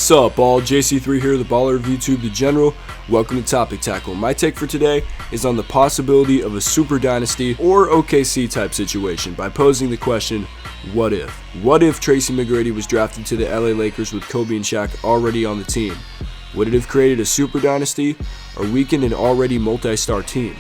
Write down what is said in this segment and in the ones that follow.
Sup all, JC3 here, the baller of YouTube, the general. Welcome to Topic Tackle. My take for today is on the possibility of a super dynasty or OKC type situation by posing the question, what if? What if Tracy McGrady was drafted to the LA Lakers with Kobe and Shaq already on the team? Would it have created a super dynasty or weakened an already multi-star team?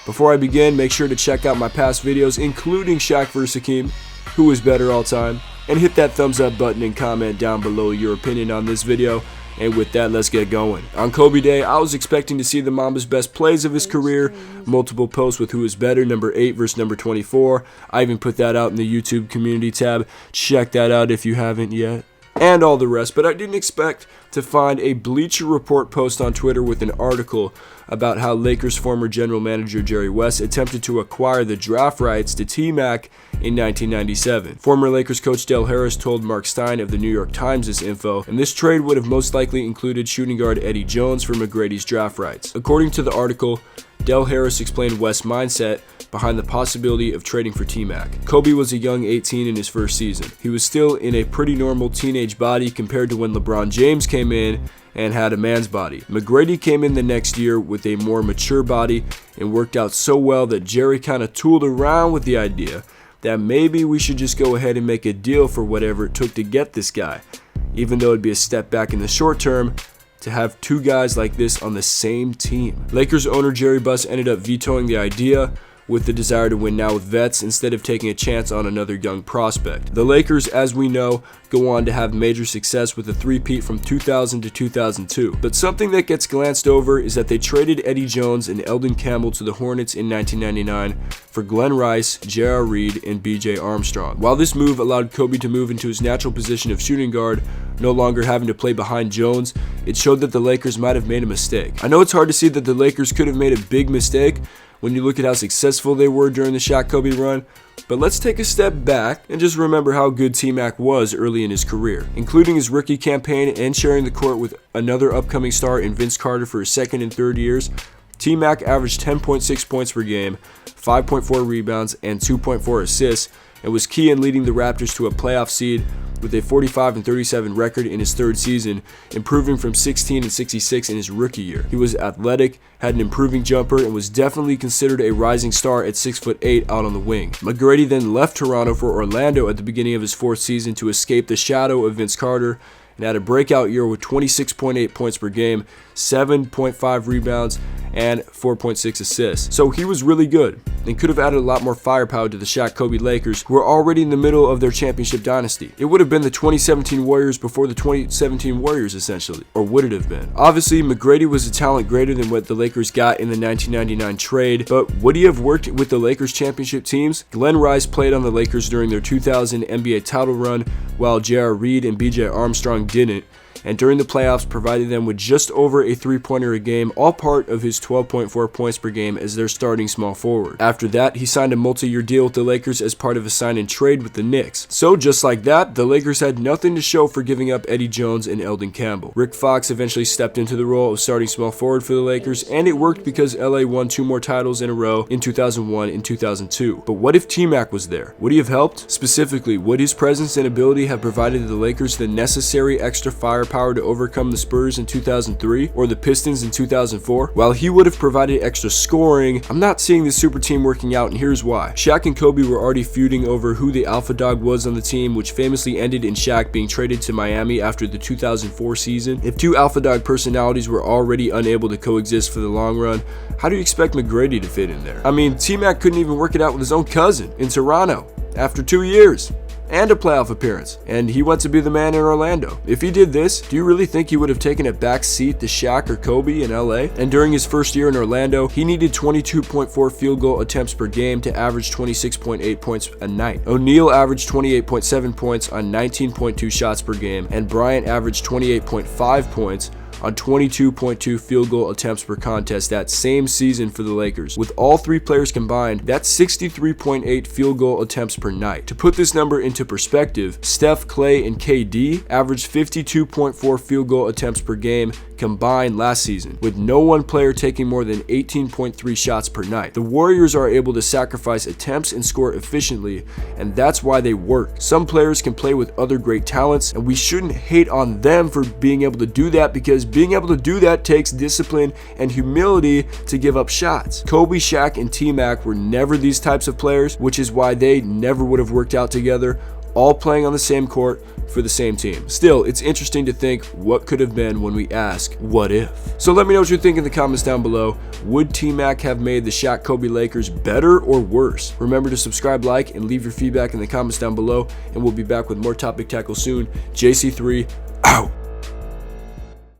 Before I begin, make sure to check out my past videos, including Shaq vs. Hakeem, who is better all time, and hit that thumbs up button and comment down below your opinion on this video. And with that, let's get going. On Kobe Day, I was expecting to see the Mamba's best plays of his career, multiple posts with who is better, number 8 versus number 24. I even put that out in the YouTube community tab. Check that out if you haven't yet. And all the rest, but I didn't expect to find a Bleacher Report post on Twitter with an article about how Lakers former general manager Jerry West attempted to acquire the draft rights to T-Mac in 1997. Former Lakers coach Del Harris told Mark Stein of the New York Times this info, and this trade would have most likely included shooting guard Eddie Jones for McGrady's draft rights. According to the article, Del Harris explained West's mindset behind the possibility of trading for T-Mac. Kobe was a young 18 in his first season. He was still in a pretty normal teenage body compared to when LeBron James came in and had a man's body. McGrady came in the next year with a more mature body and worked out so well that Jerry kind of tooled around with the idea that maybe we should just go ahead and make a deal for whatever it took to get this guy, even though it'd be a step back in the short term to have two guys like this on the same team. Lakers owner Jerry Buss ended up vetoing the idea with the desire to win now with vets instead of taking a chance on another young prospect. The Lakers, as we know, go on to have major success with a three-peat from 2000 to 2002. But something that gets glanced over is that they traded Eddie Jones and Eldon Campbell to the Hornets in 1999 for Glenn Rice, J.R. Reed, and B.J. Armstrong. While this move allowed Kobe to move into his natural position of shooting guard, no longer having to play behind Jones, it showed that the Lakers might have made a mistake. I know it's hard to see that the Lakers could have made a big mistake when you look at how successful they were during the Shaq-Kobe run, but let's take a step back and just remember how good T-Mac was early in his career, including his rookie campaign and sharing the court with another upcoming star in Vince Carter for his second and third years. T-Mac averaged 10.6 points per game, 5.4 rebounds, and 2.4 assists, and was key in leading the Raptors to a playoff seed with a 45-37 record in his third season, improving from 16-66 in his rookie year. He was athletic, had an improving jumper, and was definitely considered a rising star at 6'8" out on the wing. McGrady then left Toronto for Orlando at the beginning of his fourth season to escape the shadow of Vince Carter, and had a breakout year with 26.8 points per game, 7.5 rebounds, and 4.6 assists. So he was really good and could have added a lot more firepower to the Shaq-Kobe Lakers, who were already in the middle of their championship dynasty. It would have been the 2017 Warriors before the 2017 Warriors, essentially. Or would it have been? Obviously, McGrady was a talent greater than what the Lakers got in the 1999 trade, but would he have worked with the Lakers championship teams? Glenn Rice played on the Lakers during their 2000 NBA title run, while J.R. Reed and B.J. Armstrong didn't, and during the playoffs provided them with just over a three-pointer a game, all part of his 12.4 points per game as their starting small forward. After that, he signed a multi-year deal with the Lakers as part of a sign-and-trade with the Knicks. So just like that, the Lakers had nothing to show for giving up Eddie Jones and Eldon Campbell. Rick Fox eventually stepped into the role of starting small forward for the Lakers, and it worked because LA won 2 more titles in a row in 2001 and 2002. But what if T-Mac was there? Would he have helped? Specifically, would his presence and ability have provided the Lakers the necessary extra firepower to overcome the Spurs in 2003 or the Pistons in 2004? While he would have provided extra scoring, I'm not seeing the super team working out, and here's why. Shaq and Kobe were already feuding over who the alpha dog was on the team, which famously ended in Shaq being traded to Miami after the 2004 season. If two alpha dog personalities were already unable to coexist for the long run, how do you expect McGrady to fit in there? I mean, T-Mac couldn't even work it out with his own cousin in Toronto after 2 years and a playoff appearance, and he went to be the man in Orlando. If he did this, do you really think he would have taken a back seat to Shaq or Kobe in LA? And during his first year in Orlando, he needed 22.4 field goal attempts per game to average 26.8 points a night. O'Neal averaged 28.7 points on 19.2 shots per game, and Bryant averaged 28.5 points on 22.2 field goal attempts per contest that same season for the Lakers. With all three players combined, that's 63.8 field goal attempts per night. To put this number into perspective, Steph, Klay, and KD averaged 52.4 field goal attempts per game combined last season, with no one player taking more than 18.3 shots per night. The Warriors are able to sacrifice attempts and score efficiently, and that's why they work. Some players can play with other great talents, and we shouldn't hate on them for being able to do that, because being able to do that takes discipline and humility to give up shots. Kobe, Shaq, and T-Mac were never these types of players, which is why they never would have worked out together, all playing on the same court for the same team. Still, it's interesting to think what could have been when we ask, what if? So let me know what you think in the comments down below. Would T-Mac have made the Shaq Kobe Lakers better or worse? Remember to subscribe, like, and leave your feedback in the comments down below, and we'll be back with more Topic Tackle soon. JC3, out.